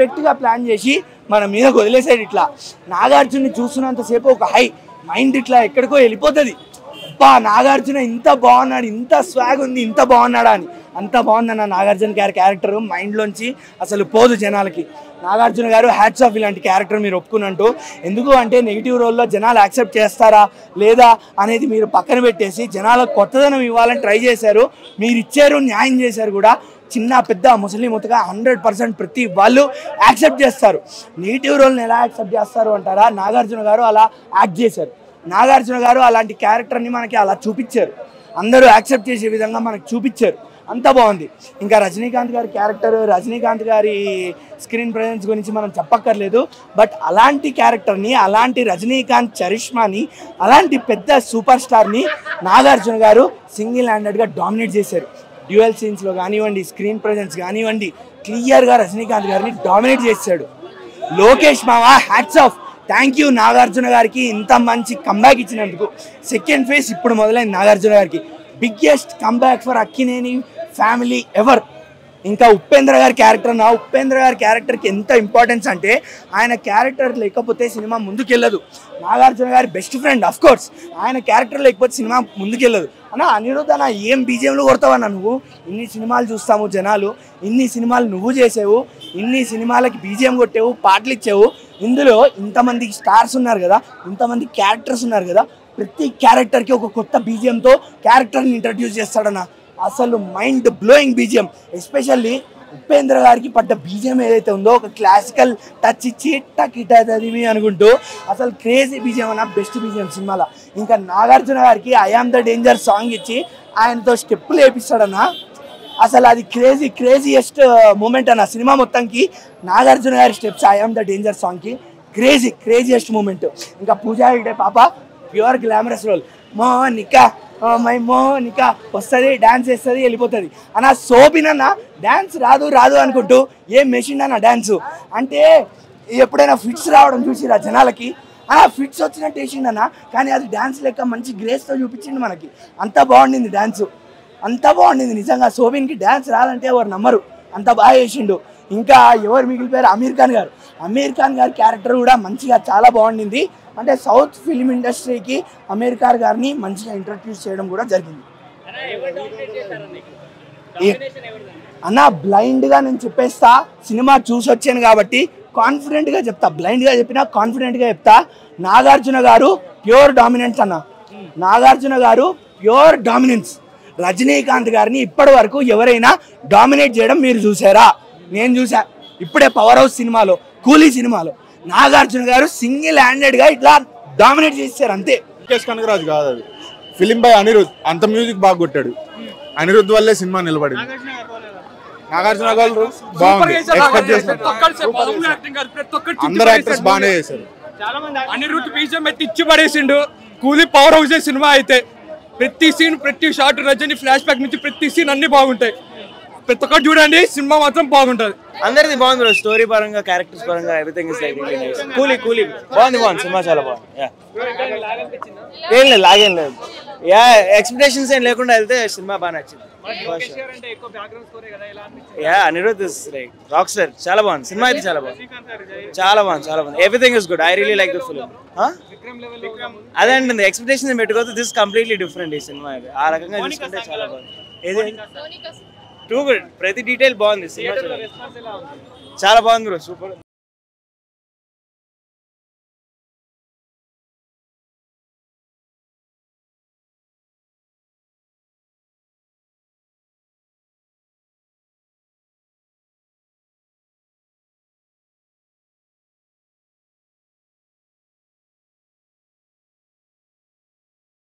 పెట్టుగా plan చేసి మన మీద వదిలేసాడు. ఇట్లా నాగార్జున్ని చూస్తున్నంతసేపు ఒక హై మైండ్ ఇట్లా ఎక్కడికో వెళ్ళిపోతుంది. అబ్బా నాగార్జున ఇంత బాగున్నాడు, ఇంత స్వాగ్ ఉంది, ఇంత బాగున్నాడా అని. అంత బాగుందన్న నాగార్జున గారి క్యారెక్టర్ మైండ్లోంచి అసలు పోదు జనాలకి. నాగార్జున గారు హ్యాట్స్ ఆఫ్ ఇలాంటి క్యారెక్టర్ మీరు ఒప్పుకున్నట్టు. ఎందుకు అంటే నెగిటివ్ రోల్లో జనాలు యాక్సెప్ట్ చేస్తారా లేదా అనేది మీరు పక్కన పెట్టేసి జనాలకు కొత్తదనం ఇవ్వాలని ట్రై చేశారు. మీరు ఇచ్చారు, న్యాయం చేశారు కూడా. చిన్న పెద్ద ముసలి ముతగా 100% ప్రతి వాళ్ళు యాక్సెప్ట్ చేస్తారు. నెగిటివ్ రోల్ని ఎలా యాక్సెప్ట్ చేస్తారు అంటారా, నాగార్జున గారు అలా యాక్ట్ చేశారు. నాగార్జున గారు అలాంటి క్యారెక్టర్ని మనకి అలా చూపించారు, అందరూ యాక్సెప్ట్ చేసే విధంగా మనకు చూపించారు. అంత బాగుంది. ఇంకా రజనీకాంత్ గారి క్యారెక్టర్, రజనీకాంత్ గారి స్క్రీన్ ప్రెజెన్స్ గురించి మనం చెప్పక్కర్లేదు. బట్ అలాంటి క్యారెక్టర్ని, అలాంటి రజనీకాంత్ చరిష్మాని, అలాంటి పెద్ద సూపర్ స్టార్ని నాగార్జున గారు సింగిల్ హ్యాండెడ్గా డామినేట్ చేశారు. డ్యూయల్ సీన్స్లో కానివ్వండి, స్క్రీన్ ప్రెజెన్స్ కానివ్వండి, క్లియర్గా రజనీకాంత్ గారిని డామినేట్ చేశాడు. లోకేష్ మామ hats off, thank you Nagarjuna గారికి ఇంత మంచి కంబ్యాక్ ఇచ్చినందుకు. సెకండ్ ఫేజ్ ఇప్పుడు మొదలైంది నాగార్జున గారికి. Biggest comeback for Akkineni family ever. ఇంకా ఉపేంద్ర గారి క్యారెక్టర్, నా ఉపేంద్ర గారి క్యారెక్టర్కి ఎంత ఇంపార్టెన్స్ అంటే ఆయన క్యారెక్టర్ లేకపోతే సినిమా ముందుకెళ్ళదు. నాగార్జున గారి బెస్ట్ ఫ్రెండ్ అఫ్ కోర్స్, ఆయన క్యారెక్టర్ లేకపోతే సినిమా ముందుకెళ్ళదు. అన్న అనిరుద్ధ్ అన్న ఏం బీజిఎంలు కొడతావన్నా నువ్వు? ఇన్ని సినిమాలు చూస్తాము జనాలు, ఇన్ని సినిమాలు నువ్వు చేసావు, ఇన్ని సినిమాలకి బీజిఎం కొట్టావు, పాటలు ఇచ్చావు. ఇందులో ఇంతమంది స్టార్స్ ఉన్నారు కదా, ఇంతమంది క్యారెక్టర్స్ ఉన్నారు కదా, ప్రతి క్యారెక్టర్కి ఒక కొత్త బీజిఎంతో క్యారెక్టర్ని ఇంట్రడ్యూస్ చేస్తాడన్న. అసలు mind blowing BGM. Especially Upendra గారికి పడ్డ బీజిఎం ఏదైతే ఉందో, ఒక క్లాసికల్ టచ్ ఇచ్చి టకిటది అనుకుంటూ అసలు క్రేజీ బీజిఎం అన్న, బెస్ట్ బీజిఎం సినిమాలో. ఇంకా నాగార్జున గారికి I am the danger song ఇచ్చి ఆయనతో స్టెప్పులు వేపిస్తాడన్న. అసలు అది క్రేజియెస్ట్ మూమెంట్ అన్న సినిమా మొత్తంకి. నాగార్జున గారి steps I am the danger సాంగ్కి క్రేజియెస్ట్ మూమెంట్. ఇంకా పూజా హెగ్డే పాప pure glamorous role. Monica my Monica వస్తుంది, డ్యాన్స్ వేస్తుంది, వెళ్ళిపోతుంది అన్న. శోభిన్ అన్న డ్యాన్స్ రాదు అనుకుంటూ ఏం మెషిన్ అన్న డ్యాన్సు. అంటే ఎప్పుడైనా ఫిట్స్ రావడం చూసిరా జనాలకి, అలా ఫిట్స్ వచ్చినట్టు వేసిండన్న, కానీ అది డ్యాన్స్ లెక్క మంచి గ్రేస్తో చూపించింది మనకి. అంత బాగుండింది డ్యాన్సు, అంత బాగుండింది నిజంగా. శోభిన్కి డ్యాన్స్ రాదంటే ఎవరు నమ్మరు, అంత బాగా వేసిండు. ఇంకా ఎవరు మిగిలిపోయారు, అమీర్ ఖాన్ గారి క్యారెక్టర్ కూడా మంచిగా చాలా బాగుండింది. అంటే సౌత్ ఫిల్మ్ ఇండస్ట్రీకి అమీర్ ఖాన్ గారిని మంచిగా ఇంట్రడ్యూస్ చేయడం కూడా జరిగింది. అన్న బ్లైండ్గా నేను చెప్పేస్తా, సినిమా చూసి వచ్చాను కాబట్టి కాన్ఫిడెంట్గా చెప్తా. బ్లైండ్గా చెప్పినా కాన్ఫిడెంట్గా చెప్తా. నాగార్జున గారు ప్యూర్ డామినెన్స్ అన్న. నాగార్జున గారు ప్యూర్ డామినెన్స్. రజనీకాంత్ గారిని ఇప్పటి వరకు ఎవరైనా డామినేట్ చేయడం మీరు చూసారా? నేను చూసా. ఇప్పుడే పవర్ హౌస్ సినిమాలో, కూలీ సినిమాలో నాగార్జున గారు సింగిల్ హ్యాండెడ్గా ఇట్లా డామినేట్ చేశారు అంతే. ముఖేష్ కనగరాజు కాదు, అది ఫిలిం బై అనిరుద్ధ్. అంత మ్యూజిక్ బాగా కొట్టాడు, అనిరుద్ధ్ వల్లే సినిమా నిలబడింది. నాగార్జున గారు బాగుంది, ఎక్స్పెక్ట్ చేసిన అందరు యాక్టర్స్ బాగానే చేశారు. అనిరుద్ధ్ బీజం ఎత్తి ఇచ్చి పడేసిండు. కూలీ పవర్ హౌస్ సినిమా అయితే ప్రతి సీన్, ప్రతి షాట్, రజనీ ఫ్లాష్ బ్యాక్ నుంచి ప్రతి సీన్ అన్ని బాగుంటాయి. ప్రతి ఒక్కటి చూడండి, సినిమా మాత్రం బాగుంటది. అందరిది బాగుంది, స్టోరీ పరంగా, క్యారెక్టర్స్ పరంగా everything is like really nice. కూలీ బాగుంది సినిమా, చాలా బాగుంది. ఏం లేదు, లాగేం లేదు. ఎక్స్పెక్టేషన్స్ ఏం లేకుండా వెళ్తే సినిమా బాగా నచ్చింది. Anirudh is like rock star, చాలా బాగుంది సినిమా అయితే, చాలా బాగుంది. Everything is good. I really like the film. అదే అండి, ఎక్స్పెక్టేషన్ పెట్టుకోవద్దు. This completely different. ఈ సినిమా ఆ రకంగా తీసుకుంటే చాలా బాగుంది. ఏది టూ గుడ్, ప్రతి డీటెయిల్ బాగుంది. సినిమా చాలా బాగుంది బ్రో, సూపర్.